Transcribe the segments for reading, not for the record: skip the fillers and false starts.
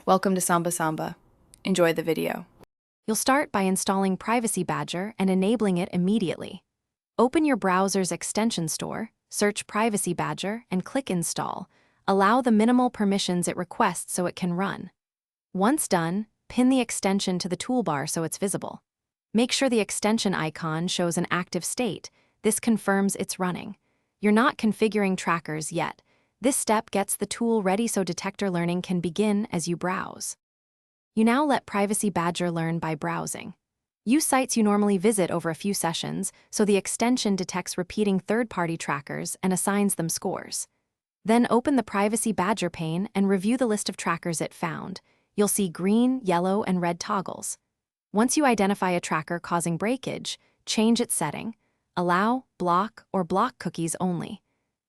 Welcome to Samba Samba. Enjoy the video. You'll start by installing Privacy Badger and enabling it immediately. Open your browser's extension store, search Privacy Badger, and click Install. Allow the minimal permissions it requests so it can run. Once done, pin the extension to the toolbar so it's visible. Make sure the extension icon shows an active state. This confirms it's running. You're not configuring trackers yet. This step gets the tool ready so detector learning can begin as you browse. You now let Privacy Badger learn by browsing. Use sites you normally visit over a few sessions, so the extension detects repeating third-party trackers and assigns them scores. Then open the Privacy Badger pane and review the list of trackers it found. You'll see green, yellow, and red toggles. Once you identify a tracker causing breakage, change its setting. Allow, block, or block cookies only.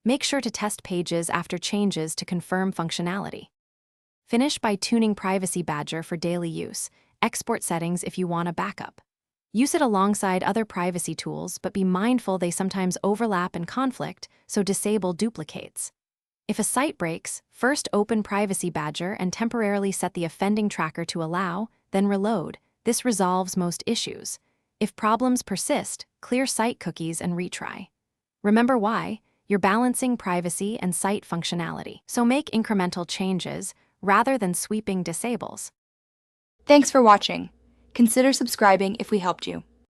Make sure to test pages after changes to confirm functionality. Finish by tuning Privacy Badger for daily use. Export settings if you want a backup. Use it alongside other privacy tools, but be mindful they sometimes overlap and conflict, so disable duplicates. If a site breaks, first open Privacy Badger and temporarily set the offending tracker to allow, then reload. This resolves most issues. If problems persist, clear site cookies and retry. Remember why? You're balancing privacy and site functionality, so make incremental changes rather than sweeping disables. Thanks for watching. Consider subscribing if we helped you.